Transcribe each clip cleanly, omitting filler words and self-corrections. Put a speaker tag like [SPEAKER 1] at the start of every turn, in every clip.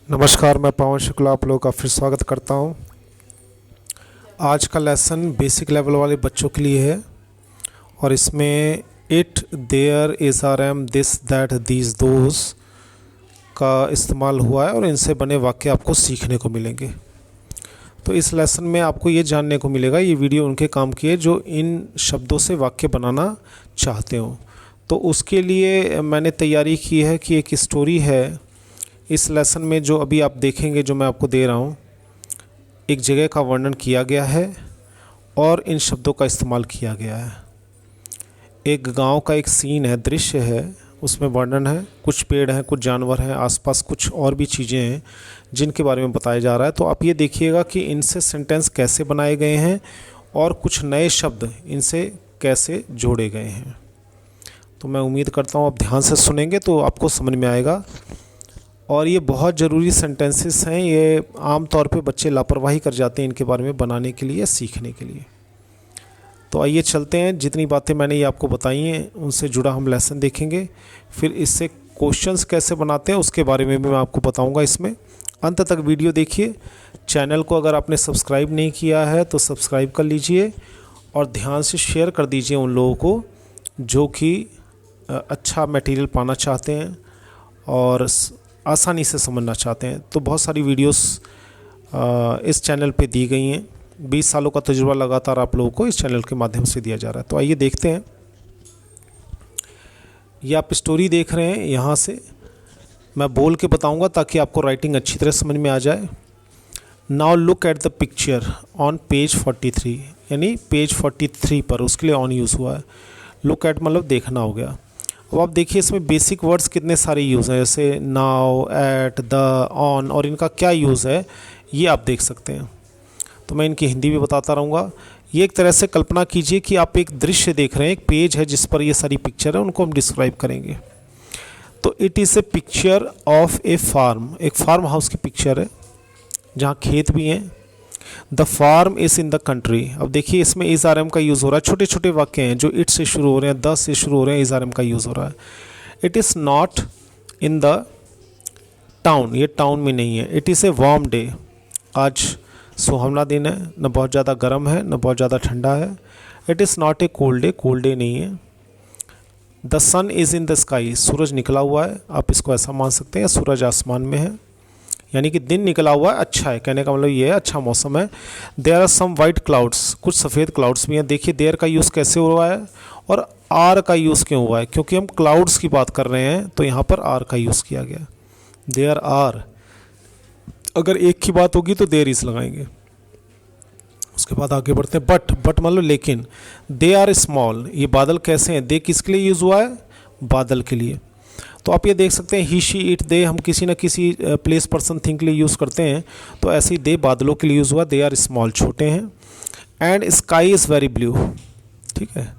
[SPEAKER 1] नमस्कार, मैं पवन शुक्ला आप लोगों का फिर स्वागत करता हूं। आज का लेसन बेसिक लेवल वाले बच्चों के लिए है और इसमें it, there, is, are, am, this, that, these, those का इस्तेमाल हुआ है और इनसे बने वाक्य आपको सीखने को मिलेंगे। तो इस लेसन में आपको ये जानने को मिलेगा, ये वीडियो उनके काम की है जो इन शब्दों से वाक्य बनाना चाहते हो। तो उसके लिए मैंने तैयारी की है कि एक स्टोरी है इस लेसन में जो अभी आप देखेंगे, जो मैं आपको दे रहा हूँ। एक जगह का वर्णन किया गया है और इन शब्दों का इस्तेमाल किया गया है। एक गांव का एक सीन है, दृश्य है, उसमें वर्णन है, कुछ पेड़ हैं, कुछ जानवर हैं, आसपास कुछ और भी चीज़ें हैं जिनके बारे में बताया जा रहा है। तो आप ये देखिएगा कि इनसे सेंटेंस कैसे बनाए गए हैं और कुछ नए शब्द इनसे कैसे जोड़े गए हैं। तो मैं उम्मीद करता हूँ आप ध्यान से सुनेंगे तो आपको समझ में आएगा। और ये बहुत ज़रूरी सेंटेंसेस हैं, ये आम तौर पे बच्चे लापरवाही कर जाते हैं इनके बारे में बनाने के लिए, सीखने के लिए। तो आइए चलते हैं, जितनी बातें मैंने ये आपको बताई हैं उनसे जुड़ा हम लेसन देखेंगे। फिर इससे क्वेश्चंस कैसे बनाते हैं उसके बारे में भी मैं आपको बताऊंगा इसमें। अंत तक वीडियो देखिए। चैनल को अगर आपने सब्सक्राइब नहीं किया है तो सब्सक्राइब कर लीजिए और ध्यान से शेयर कर दीजिए उन लोगों को जो कि अच्छा मटेरियल पाना चाहते हैं और आसानी से समझना चाहते हैं। तो बहुत सारी वीडियोस इस चैनल पे दी गई हैं। 20 सालों का तजुर्बा लगातार आप लोगों को इस चैनल के माध्यम से दिया जा रहा है। तो आइए देखते हैं। ये आप स्टोरी देख रहे हैं, यहाँ से मैं बोल के बताऊंगा ताकि आपको राइटिंग अच्छी तरह समझ में आ जाए। Now look at the picture on page 43, यानी पेज 43 पर उसके लिए ऑन यूज़ हुआ है। लुक एट मतलब देखना हो गया। अब आप देखिए इसमें बेसिक वर्ड्स कितने सारे यूज़ हैं, जैसे नाउ, एट, द, ऑन, और इनका क्या यूज़ है ये आप देख सकते हैं। तो मैं इनकी हिंदी भी बताता रहूँगा। ये एक तरह से कल्पना कीजिए कि आप एक दृश्य देख रहे हैं, एक पेज है जिस पर ये सारी पिक्चर है, उनको हम डिस्क्राइब करेंगे। तो it is a picture of a farm, एक फार्म हाउस की पिक्चर है जहाँ खेत भी हैं। The farm is in the country. अब देखिए इसमें इज़ आर एम का यूज़ हो रहा है। छोटे छोटे वाक्य हैं जो इट से शुरू हो रहे हैं, द से शुरू हो रहे हैं, इज़ आर एम का यूज़ हो रहा है। It is not in the town, ये टाउन में नहीं है। It is a warm day, आज सुहावना दिन है, न बहुत ज़्यादा गर्म है न बहुत ज़्यादा ठंडा है। It is not a cold day नहीं है। The sun is in the sky, सूरज निकला हुआ है, आप इसको ऐसा मान सकते हैं, सूरज आसमान में है, यानी कि दिन निकला हुआ है, अच्छा है, कहने का मतलब ये है अच्छा मौसम है। There are some white clouds, कुछ सफ़ेद क्लाउड्स भी हैं। देखिए देयर का यूज़ कैसे हुआ है और आर का यूज़ क्यों हुआ है, क्योंकि हम क्लाउड्स की बात कर रहे हैं तो यहाँ पर आर का यूज़ किया गया। देयर आर, अगर एक की बात होगी तो देयर इज़ लगाएंगे। उसके बाद आगे बढ़ते हैं। बट मतलब लेकिन। दे आर स्मॉल, ये बादल कैसे हैं, दे किसके लिए यूज़ हुआ है, बादल के लिए। तो आप ये देख सकते हैं ही, शी, इट, दे हम किसी न किसी प्लेस, पर्सन, थिंग के लिए यूज़ करते हैं। तो ऐसे ही दे बादलों के लिए यूज़ हुआ। दे आर स्मॉल, छोटे हैं। And sky is very blue, ठीक है,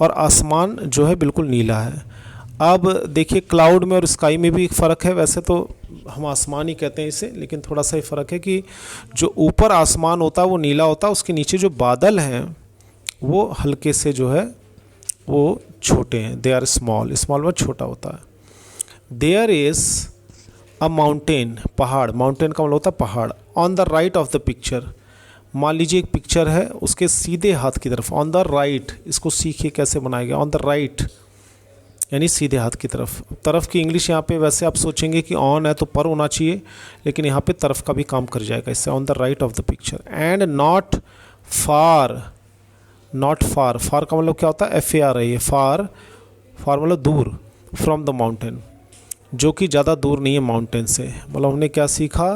[SPEAKER 1] और आसमान जो है बिल्कुल नीला है। अब देखिए क्लाउड में और स्काई में भी एक फ़र्क है। वैसे तो हम आसमान ही कहते हैं इसे, लेकिन थोड़ा सा ही फ़र्क है कि जो ऊपर आसमान होता है वो नीला होता है, उसके नीचे जो बादल हैं वो हल्के से जो है वो छोटे हैं। दे आर स्मॉल, स्मॉल में छोटा होता है। देयर इज़ अ माउंटेन, पहाड़, माउंटेन का मतलब होता है पहाड़। On the right of the picture, मान लीजिए एक पिक्चर है उसके सीधे हाथ की तरफ। ऑन द राइट, इसको सीखिए कैसे बनाएगा। ऑन द राइट यानी सीधे हाथ की तरफ। तरफ की इंग्लिश यहाँ पे वैसे आप सोचेंगे कि ऑन है तो पर होना चाहिए, लेकिन यहाँ पे तरफ का भी काम कर जाएगा इससे। On the right of the picture. And not far, not far, far का मतलब क्या होता है, FAR है ये, फार, फार मतलब दूर, फ्रॉम द माउंटेन, जो कि ज़्यादा दूर नहीं है माउंटेन से। मतलब हमने क्या सीखा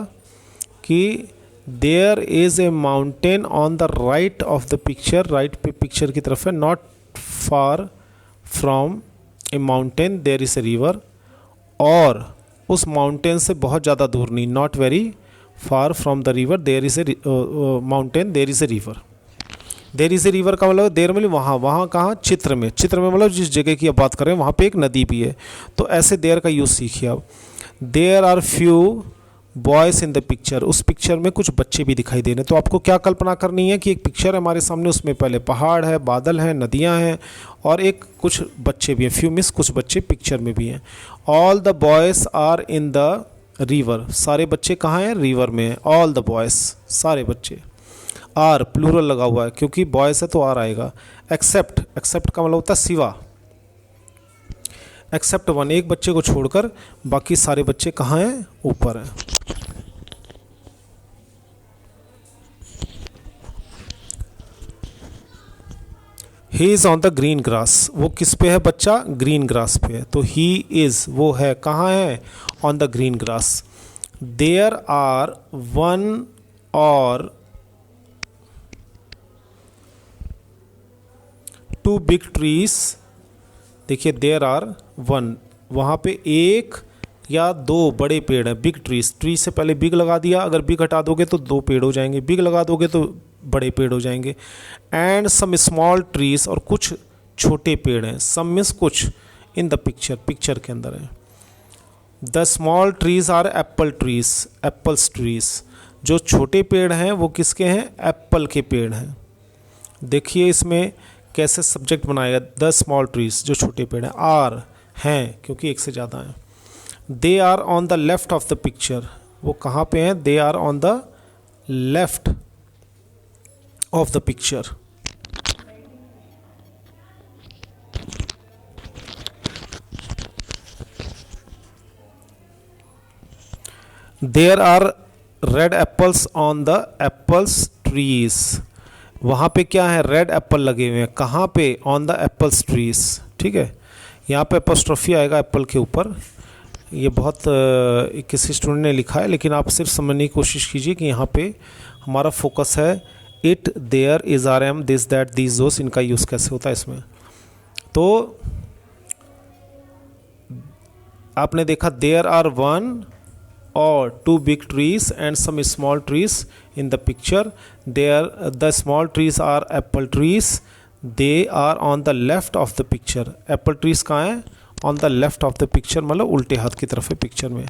[SPEAKER 1] कि there is a mountain on the right of the picture, right पे पिक्चर की तरफ है। Not far from a mountain there is a river, और उस माउंटेन से बहुत ज़्यादा दूर नहीं, not very far from the river there is a mountain there is a river. There is a river का मतलब देर मतलब वहाँ, वहाँ कहाँ, चित्र में, चित्र में मतलब जिस जगह की आप बात कर रहे हैं वहाँ पे एक नदी भी है। तो ऐसे देयर का यूज़ सीखिए आप। There are few boys in the picture, उस पिक्चर में कुछ बच्चे भी दिखाई दे रहे हैं। तो आपको क्या कल्पना करनी है कि एक पिक्चर है हमारे सामने, उसमें पहले पहाड़ है, बादल हैं, नदियाँ हैं और एक कुछ बच्चे भी हैं। फ्यू मीन्स कुछ बच्चे पिक्चर में भी हैं। All the boys are in the river, सारे बच्चे कहाँ हैं, रिवर में हैं, ऑल द बॉयज़, सारे बच्चे। आर प्लूरल लगा हुआ है क्योंकि बॉयज़ है तो आर आएगा। एक्सेप्ट, एक्सेप्ट का मतलब होता है सिवा, एक्सेप्ट वन, एक बच्चे को छोड़कर बाकी सारे बच्चे कहाँ हैं, ऊपर हैं। He is on the green grass, वो किस पे है बच्चा, ग्रीन ग्रास पे है, तो ही इज़ वो है कहाँ है, on the green grass. There are one और टू बिग ट्रीज, देखिए देयर आर वन, वहाँ पे एक या दो बड़े पेड़ हैं, बिग ट्रीज, ट्री से पहले बिग लगा दिया, अगर बिग हटा दोगे तो दो पेड़ हो जाएंगे, बिग लगा दोगे तो बड़े पेड़ हो जाएंगे। एंड सम स्मॉल ट्रीज, और कुछ छोटे पेड़ हैं, सम मीन्स कुछ, इन द पिक्चर, पिक्चर के अंदर है। The small trees are apple trees, apples trees, जो छोटे पेड़ हैं वो किसके हैं, एप्पल के पेड़ हैं। देखिए इसमें कैसे सब्जेक्ट बनाएगा, द स्मॉल ट्रीज, जो छोटे पेड़ हैं, आर हैं क्योंकि एक से ज़्यादा हैं। They are on the left of the picture, वो कहाँ पे हैं, they are on the left of the picture. There are red apples on the apples trees, वहाँ पे क्या है, रेड एप्पल लगे हुए हैं, कहाँ पे, ऑन द एप्पल्स ट्रीज, ठीक है। यहाँ पे एपोस्ट्रोफी आएगा एप्पल के ऊपर, ये बहुत किसी स्टूडेंट ने लिखा है, लेकिन आप सिर्फ समझने की कोशिश कीजिए कि यहाँ पे हमारा फोकस है it, there, is, are, am, this, that, these, those, इनका यूज़ कैसे होता है इसमें। तो आपने देखा देयर आर वन और two big trees and some small trees in the picture, there the small trees are apple trees, they are on the left of the picture, apple trees कहाँ हैं, on the left of the picture, मतलब उल्टे हाथ की तरफ है picture में।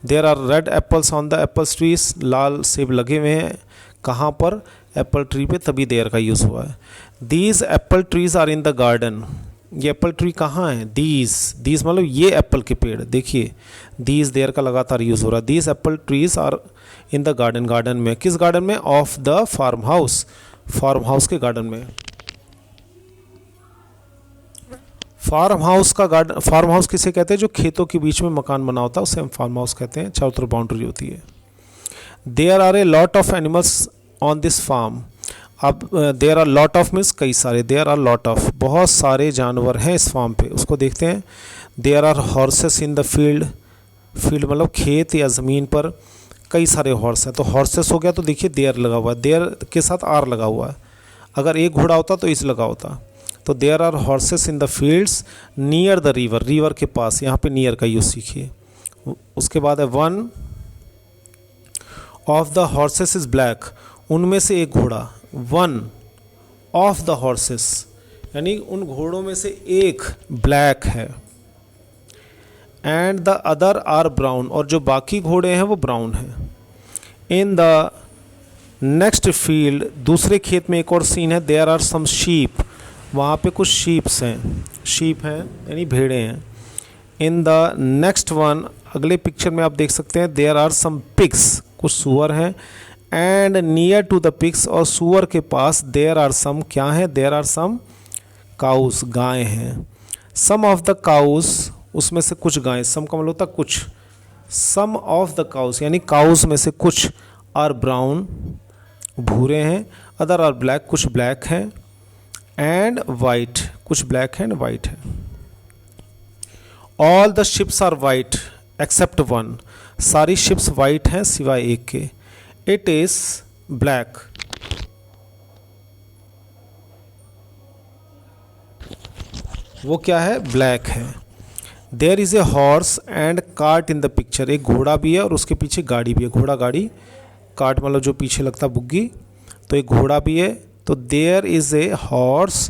[SPEAKER 1] There are red apples on the apples trees, लाल सेब लगे हुए हैं कहाँ पर, एप्पल ट्री पे, तभी देयर का यूज़ हुआ है। These apple trees are in the garden, ये एप्पल ट्री कहाँ है, दीज, दीज मतलब ये एप्पल के पेड़, देखिए दीज देयर का लगातार यूज़ हो रहा है। These apple trees are in the garden, garden में, किस गार्डन में, of the farm house, farm house के गार्डन में। फार्म हाउस का गार्डन, फार्म हाउस किसे कहते हैं, जो खेतों के बीच में मकान बना होता है उसे हम फार्म हाउस कहते हैं, चारों तरफ बाउंड्री होती है। There are a lot of animals on this farm, अब there are lot of means कई सारे, देयर आर लॉट ऑफ, बहुत सारे जानवर हैं इस फार्म पे, उसको देखते हैं। There are horses in the field, field मतलब खेत या ज़मीन पर कई सारे हॉर्स हैं, तो हॉर्सेस हो गया, तो देखिए देयर लगा हुआ है, देयर के साथ आर लगा हुआ है, अगर एक घोड़ा होता तो इस लगा होता, तो there are horses in the fields near the river, river के पास, यहाँ पे नियर का यूज़ सीखिए। उसके बाद है one of the horses is black, उनमें से एक घोड़ा, वन ऑफ द हॉर्सेस यानी उन घोड़ों में से एक ब्लैक है, and the other are brown, और जो बाकी घोड़े हैं वो ब्राउन हैं। इन द नेक्स्ट फील्ड, दूसरे खेत में एक और सीन है, देयर आर सम शीप, वहाँ पे कुछ शीप्स हैं, शीप हैं यानी भेड़े हैं। इन द नेक्स्ट वन, अगले पिक्चर में आप देख सकते हैं, देयर आर सम पिग्स, कुछ सूअर हैं, and near to the pigs, और सूअर के पास देयर आर सम, क्या है, देयर आर सम काउस, गाय हैं। सम ऑफ द काउस, उसमें से कुछ गायें, सम का मतलब होता कुछ, सम ऑफ द काउस यानी काउस में से कुछ, आर ब्राउन, भूरे हैं, अदर आर ब्लैक, कुछ ब्लैक हैं, एंड वाइट, कुछ ब्लैक है एंड वाइट है। All the ships are white except one, सारी शिप्स वाइट हैं सिवाय एक के। इट इज ब्लैक, वो क्या है, ब्लैक है। There is a horse and cart in the picture, एक घोड़ा भी है और उसके पीछे गाड़ी भी है, घोड़ा गाड़ी, कार्ट मतलब जो पीछे लगता बुग्गी, तो एक घोड़ा भी है। तो there is a horse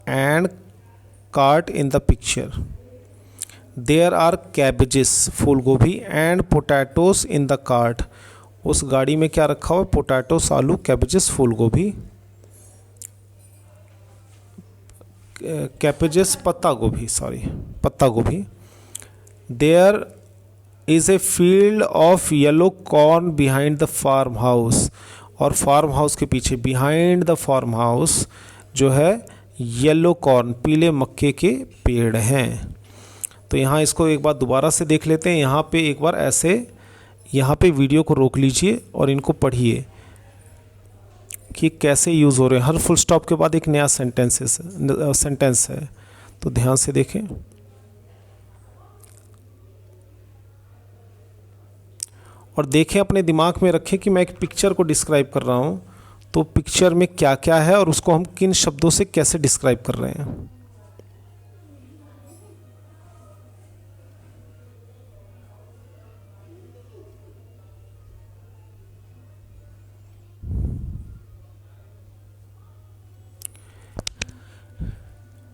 [SPEAKER 1] and cart in the picture. There are cabbages, फूल गोभी, and potatoes in the cart, उस गाड़ी में क्या रखा हुआ है, पोटैटोस, आलू, कैबेजेस, फूल गोभी, कैबेजेस, पत्ता गोभी, सॉरी पत्ता गोभी। There is a field of yellow corn behind the farm house, और फार्म हाउस के पीछे बिहाइंड द फार्म हाउस जो है येलो कॉर्न पीले मक्के के पेड़ हैं। तो यहाँ इसको एक बार दोबारा से देख लेते हैं। यहाँ पे एक बार ऐसे यहाँ पे वीडियो को रोक लीजिए और इनको पढ़िए कि कैसे यूज़ हो रहे हैं। हर फुल स्टॉप के बाद एक नया सेंटेंस है, तो ध्यान से देखें। और देखें, अपने दिमाग में रखें कि मैं एक पिक्चर को डिस्क्राइब कर रहा हूँ, तो पिक्चर में क्या क्या है और उसको हम किन शब्दों से कैसे डिस्क्राइब कर रहे हैं।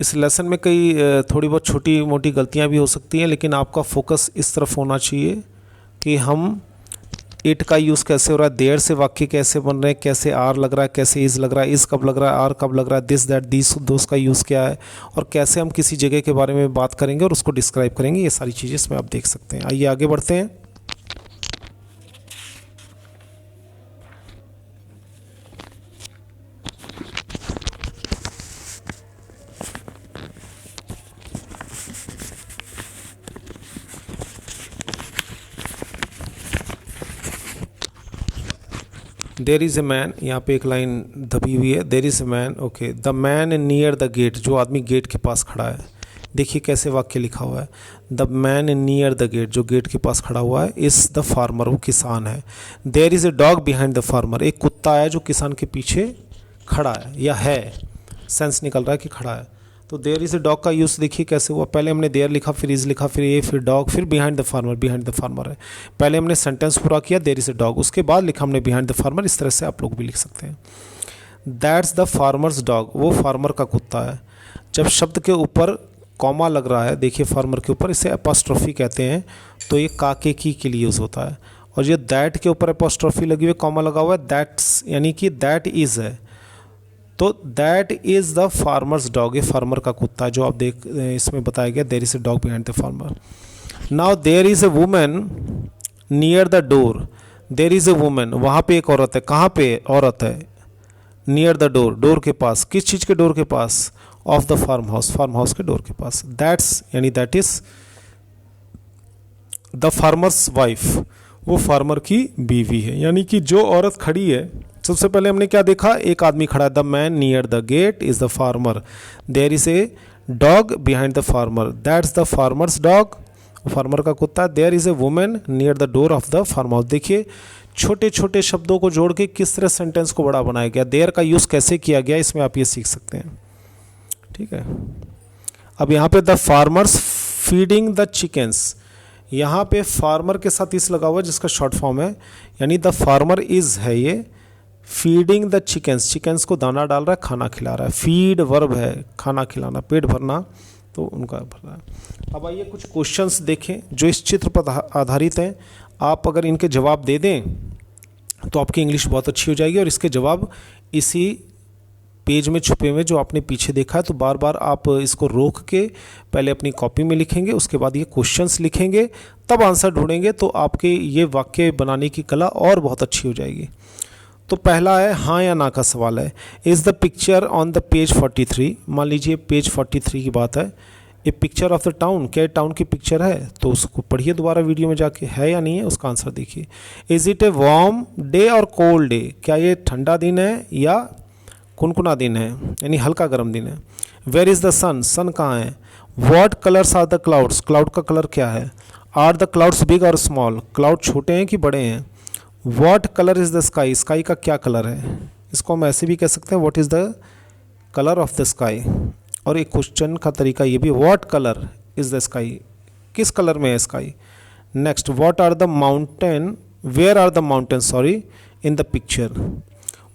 [SPEAKER 1] इस लेसन में कई थोड़ी बहुत छोटी मोटी गलतियां भी हो सकती हैं, लेकिन आपका फोकस इस तरफ होना चाहिए कि हम इट का यूज़ कैसे हो रहा है, देयर से वाक्य कैसे बन रहे हैं, कैसे आर लग रहा है, कैसे इज़ लग रहा है, इज़ कब लग रहा है, आर कब लग रहा है, दिस दैट दिस दोस्त का यूज़ क्या है, और कैसे हम किसी जगह के बारे में बात करेंगे और उसको डिस्क्राइब करेंगे। ये सारी चीज़ें इसमें आप देख सकते हैं। आइए आगे बढ़ते हैं। देर इज़ ए मैन, यहाँ पे एक लाइन दबी हुई है। There is a man, okay, the man near the gate, जो आदमी गेट के पास खड़ा है। देखिए कैसे वाक्य लिखा हुआ है, the man near the gate, जो गेट के पास खड़ा हुआ है, इज़ द फार्मर, वो किसान है। There is a dog behind the farmer, एक कुत्ता है जो किसान के पीछे खड़ा है या है, सेंस निकल रहा है कि खड़ा है। तो देयर इज़ ए डॉग का यूज़ देखिए कैसे हुआ। पहले हमने देयर लिखा, फिर इज़ लिखा, फिर ए, फिर डॉग, फिर behind the farmer. Behind the farmer है, पहले हमने सेंटेंस पूरा किया, देयर इज़ ए डॉग, उसके बाद लिखा हमने बिहाइंड द फार्मर। इस तरह से आप लोग भी लिख सकते हैं। दैट्स द फार्मर्स डॉग, वो फार्मर का कुत्ता है। जब शब्द के ऊपर कॉमा लग रहा है, देखिए फार्मर के ऊपर, इसे एपोस्ट्रोफी कहते हैं, तो ये काके की के लिए यूज़ होता है। और ये दैट के ऊपर एपोस्ट्रोफी लगी हुई, कॉमा लगा हुआ है, दैट्स यानी कि दैट इज़ है, तो that is the farmer's dog, ये फार्मर का कुत्ता है, जो आप देख इसमें बताया गया, there is a dog behind the farmer. Now there is a woman near the door, there is a woman, वहाँ पे एक औरत है। कहाँ पे औरत है? नियर द डोर, डोर के पास। किस चीज़ के डोर के पास? Of the farm house, farm house के डोर के पास। दैट्स यानी that is the farmer's wife, वो फार्मर की बीवी है। यानी कि जो औरत खड़ी है, सबसे पहले हमने क्या देखा, एक आदमी खड़ा है, the man near the gate is the farmer, there is a dog behind the farmer, that's the farmer's dog, farmer का कुत्ता। There is a woman near the door of the farm house. देखिए छोटे छोटे शब्दों को जोड़ के किस तरह सेंटेंस को बड़ा बनाया गया, देयर का यूज़ कैसे किया गया, इसमें आप ये सीख सकते हैं। ठीक है, अब यहाँ पे the farmers feeding the chickens, यहाँ पे फार्मर के साथ इस लगा हुआ है जिसका शॉर्ट फॉर्म है, यानी द फार्मर इज़ है ये, फीडिंग द चिकन्स, चिकन्स को दाना डाल रहा है, खाना खिला रहा है। फीड वर्ब है, खाना खिलाना, पेट भरना, तो उनका भर रहा है। अब आइए कुछ क्वेश्चंस देखें जो इस चित्र पर आधारित हैं। आप अगर इनके जवाब दे दें तो आपकी इंग्लिश बहुत अच्छी हो जाएगी, और इसके जवाब इसी पेज में छुपे हुए जो आपने पीछे देखा है। तो बार बार आप इसको रोक के पहले अपनी कॉपी में लिखेंगे, उसके बाद ये क्वेश्चंस लिखेंगे, तब आंसर ढूंढेंगे, तो आपके ये वाक्य बनाने की कला और बहुत अच्छी हो जाएगी। तो पहला है हाँ या ना का सवाल है। Is the picture on the page 43, मान लीजिए पेज 43 की बात है, ए पिक्चर ऑफ द टाउन, क्या टाउन की पिक्चर है, तो उसको पढ़िए दोबारा वीडियो में जाके, है या नहीं है, उसका आंसर देखिए। Is it a warm day और कोल्ड डे, क्या ये ठंडा दिन है या कुनकुना दिन है, यानी हल्का गर्म दिन है। Where is the sun, sun कहाँ है। What colours are the clouds, cloud का कलर क्या है। आर द क्लाउड्स बिग और स्मॉल, क्लाउड छोटे हैं कि बड़े हैं। What colour is the sky, sky का क्या कलर है। इसको हम ऐसे भी कह सकते हैं, what is the colour of the sky. और एक क्वेश्चन का तरीका ये भी, what colour is the sky, किस कलर में है sky. Next, what are the mountain, where are the mountain sorry in the picture.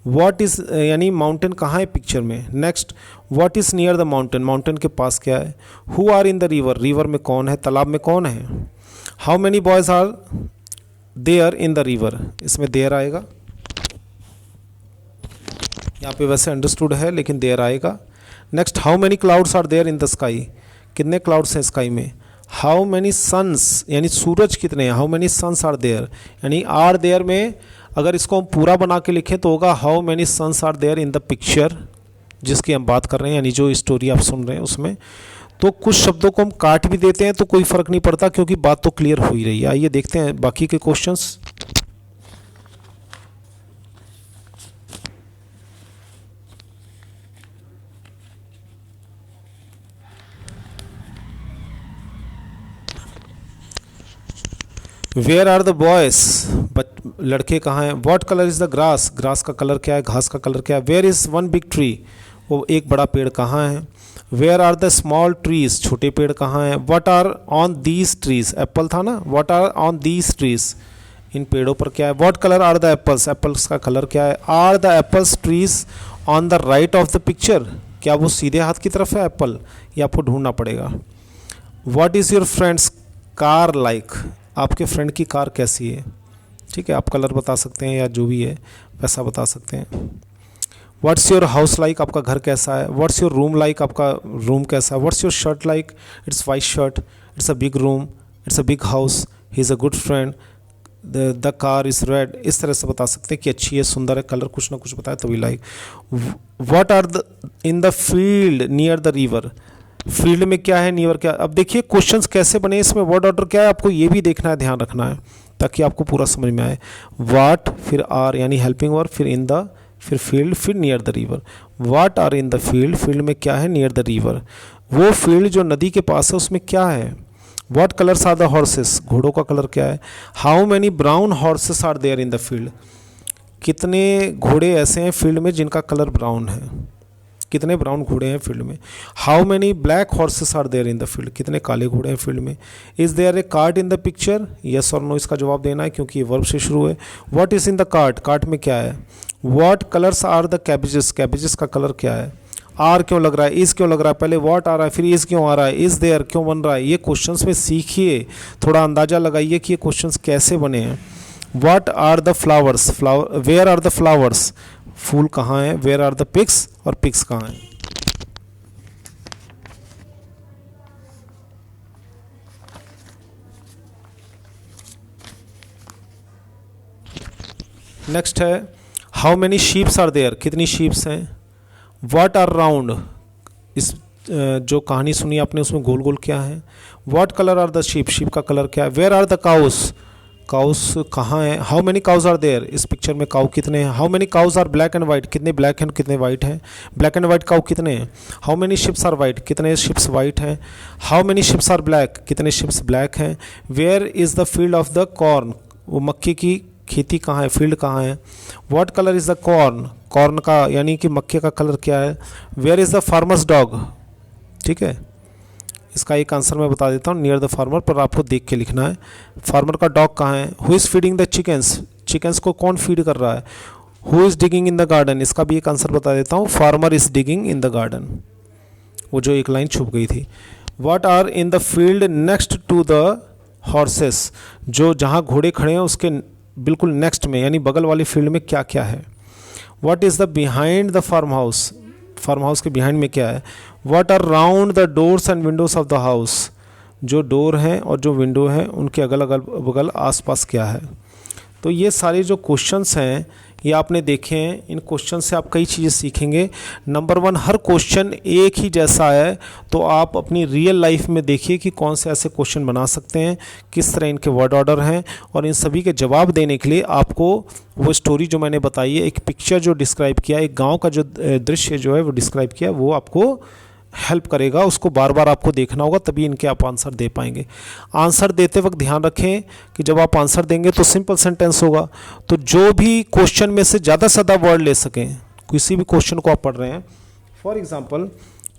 [SPEAKER 1] What is यानी माउंटेन कहाँ है पिक्चर में। Next, what is near the mountain, mountain के पास क्या है। Who are in the river, river में कौन है, तालाब में कौन है। How many boys are there in the river, इसमें देयर आएगा, यहाँ पे वैसे अंडरस्टूड है लेकिन देयर आएगा। Next, how many clouds are there in the sky, कितने क्लाउड्स हैं स्काई में। हाउ मैनी सन्स यानी सूरज कितने हैं, how many suns are there, यानी आर देयर में अगर इसको हम पूरा बना के लिखें तो होगा how many suns are there in the picture, जिसकी हम बात कर रहे हैं, यानी जो स्टोरी आप सुन रहे हैं उसमें। तो कुछ शब्दों को हम काट भी देते हैं तो कोई फ़र्क नहीं पड़ता, क्योंकि बात तो क्लियर हो ही रही है। आइए देखते हैं बाकी के questions. Where are the boys, लड़के कहाँ हैं। What colour is the grass, grass का कलर क्या है, घास का कलर क्या है। Where is one big tree, वो एक बड़ा पेड़ कहाँ है। Where are the small trees, छोटे पेड़ कहाँ हैं। What are on these trees, apple था ना, what are on these trees, इन पेड़ों पर क्या है। What colour are the apples, apples का कलर क्या है। Are the apples trees on the right of the picture, क्या वो सीधे हाथ की तरफ है एप्पल, ये आपको ढूंढना पड़ेगा। What is your friends car like, आपके फ्रेंड की कार कैसी है, ठीक है, आप कलर बता सकते हैं या जो भी है वैसा बता सकते हैं। व्हाट्स योर हाउस लाइक, आपका घर कैसा है। व्हाट्स योर रूम लाइक, आपका रूम कैसा है। What's your shirt like, it's white shirt, it's a big room, it's a big house, he is a good friend, the car is red. इस तरह से बता सकते हैं कि अच्छी है, सुंदर है, कलर कुछ ना कुछ बताए तभी like. What are the in the field near the river, field में क्या है, नियर क्या। अब देखिए क्वेश्चंस कैसे बने, इसमें वर्ड ऑर्डर क्या है आपको ये भी देखना है, ध्यान रखना है ताकि आपको पूरा समझ में आए। वाट फिर आर यानी हेल्पिंग वर्ब, फिर इन द, फिर फील्ड, फिर near the river. What are in the field, field में क्या है, नियर द रिवर, वो फील्ड जो नदी के पास है उसमें क्या है। What colours are the horses, घोड़ों का कलर क्या है। How many brown horses are there in the field, कितने घोड़े ऐसे हैं फील्ड में जिनका कलर ब्राउन है, कितने ब्राउन घोड़े हैं फील्ड में। How many black horses are there in the field, कितने काले घोड़े हैं फील्ड में। Is there a cart in the picture, yes और नो इसका जवाब देना है क्योंकि ये वर्ब से शुरू है। What is in the cart, cart में क्या है। What colours are the cabbages, cabbages का कलर क्या है। आर क्यों लग रहा है, इज़ क्यों लग रहा है, पहले व्हाट आ रहा है फिर इज़ क्यों आ रहा है, इज़ देयर क्यों बन रहा है। ये क्वेश्चंस में सीखिए, थोड़ा अंदाज़ा लगाइए कि ये क्वेश्चंस कैसे बने हैं। What are the flowers, flower where are the flowers, फूल कहाँ हैं। वेयर आर द पिग्स, और पिग्स कहाँ हैं। नेक्स्ट है how many sheeps are there, कितनी शीप्स हैं। व्हाट आर राउंड, इस जो कहानी सुनी आपने उसमें गोल गोल क्या है। What colour are the sheep, sheep का कलर क्या है। Where are the cows, cows कहाँ हैं। How many cows are there, इस पिक्चर में काउ कितने हैं। How many cows are black and white, कितने ब्लैक हैं कितने वाइट हैं। ब्लैक एंड वाइट काउ कितने हैं। How many ships are white, कितने शिप्स वाइट हैं। How many ships are black, कितने शिप्स ब्लैक हैं। Where is the field of the corn, वो मक्के की खेती कहाँ है, फील्ड कहाँ है। What colour is the corn, corn का यानी कि मक्के का कलर क्या है। Where is the farmer's dog, ठीक है, इसका एक आंसर मैं बता देता हूँ, नियर द फार्मर, पर आपको देख के लिखना है। फार्मर का डॉग कहाँ है। Who is feeding the chickens, chickens को कौन फीड कर रहा है। Who is digging in the garden, इसका भी एक आंसर बता देता हूँ, farmer is digging in the garden, वो जो एक लाइन छुप गई थी। What are in the field next to the horses, जो जहाँ घोड़े खड़े हैं उसके बिल्कुल नेक्स्ट में यानी बगल वाली फील्ड में क्या क्या है। What is the behind the farm house, farm house के बिहाइंड में क्या है। What are round the doors and windows of the house, जो डोर हैं और जो विंडो हैं उनके अगल अगल बगल आसपास क्या है। तो ये सारे जो क्वेश्चंस हैं ये आपने देखे हैं, इन क्वेश्चन से आप कई चीज़ें सीखेंगे। नंबर 1, हर क्वेश्चन एक ही जैसा है, तो आप अपनी रियल लाइफ में देखिए कि कौन से ऐसे क्वेश्चन बना सकते हैं, किस तरह इनके वर्ड ऑर्डर हैं, और इन सभी के जवाब देने के लिए आपको वो स्टोरी जो मैंने बताई है, एक पिक्चर जो डिस्क्राइब किया, एक गाँव का जो दृश्य जो है वो डिस्क्राइब किया, वो आपको हेल्प करेगा। उसको बार बार आपको देखना होगा, तभी इनके आप आंसर दे पाएंगे। आंसर देते वक्त ध्यान रखें कि जब आप आंसर देंगे तो सिंपल सेंटेंस होगा, तो जो भी क्वेश्चन में से ज़्यादा से ज़्यादा वर्ड ले सकें, किसी भी क्वेश्चन को आप पढ़ रहे हैं। फॉर एग्जांपल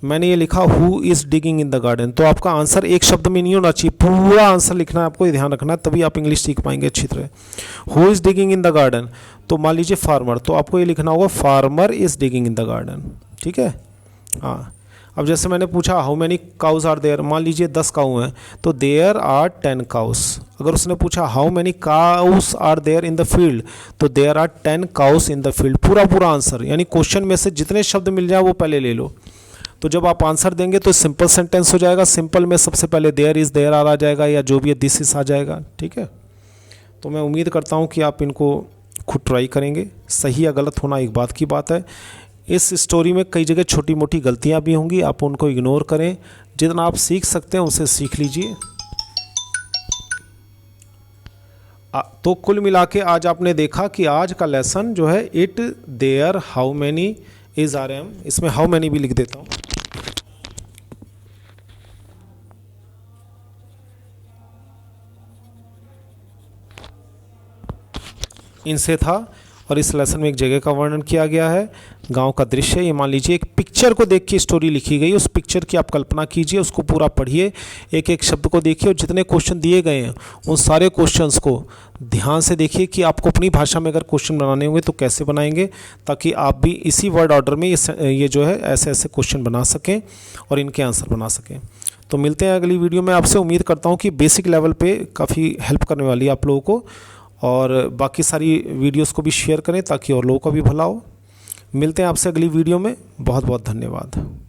[SPEAKER 1] मैंने ये लिखा who is digging in the garden, तो आपका आंसर एक शब्द में नहीं होना चाहिए, पूरा आंसर लिखना है आपको, ये ध्यान रखना है, तभी आप इंग्लिश सीख पाएंगे अच्छी तरह। Who is digging in the garden, तो मान लीजिए फार्मर, तो आपको ये लिखना होगा farmer is digging in the garden, ठीक है। हाँ, अब जैसे मैंने पूछा how many cows are there, मान लीजिए 10 काऊ हैं, तो देयर आर 10 काउस। अगर उसने पूछा how many cows are there in the field, तो there are 10 cows in the field, पूरा पूरा आंसर, यानी क्वेश्चन में से जितने शब्द मिल जाए वो पहले ले लो। तो जब आप आंसर देंगे तो सिंपल सेंटेंस हो जाएगा। सिंपल में सबसे पहले देयर इज़, देयर आर आ जाएगा, या जो भी है दिस इज आ जाएगा। ठीक है, तो मैं उम्मीद करता हूँ कि आप इनको खुद ट्राई करेंगे। सही या गलत होना एक बात की बात है। इस स्टोरी में कई जगह छोटी मोटी गलतियाँ भी होंगी, आप उनको इग्नोर करें। जितना आप सीख सकते हैं उसे सीख लीजिए। तो कुल मिला के आज आपने देखा कि आज का लेसन जो है it, there, how many, is, are, am, इसमें हाउ मैनी भी लिख देता हूँ। इनसे था, और इस लेसन में एक जगह का वर्णन किया गया है, गांव का दृश्य। ये मान लीजिए एक पिक्चर को देख के स्टोरी लिखी गई, उस पिक्चर की आप कल्पना कीजिए, उसको पूरा पढ़िए, एक एक शब्द को देखिए, और जितने क्वेश्चन दिए गए हैं उन सारे क्वेश्चंस को ध्यान से देखिए कि आपको अपनी भाषा में अगर क्वेश्चन बनाने होंगे तो कैसे बनाएंगे, ताकि आप भी इसी वर्ड ऑर्डर में ये जो है ऐसे ऐसे क्वेश्चन बना सकें और इनके आंसर बना सकें। तो मिलते हैं अगली वीडियो में। आपसे उम्मीद करता हूँ कि बेसिक लेवल पे काफ़ी हेल्प करने वाली है आप लोगों को, और बाकी सारी वीडियोस को भी शेयर करें ताकि और लोगों का भी भला हो। मिलते हैं आपसे अगली वीडियो में। बहुत बहुत धन्यवाद।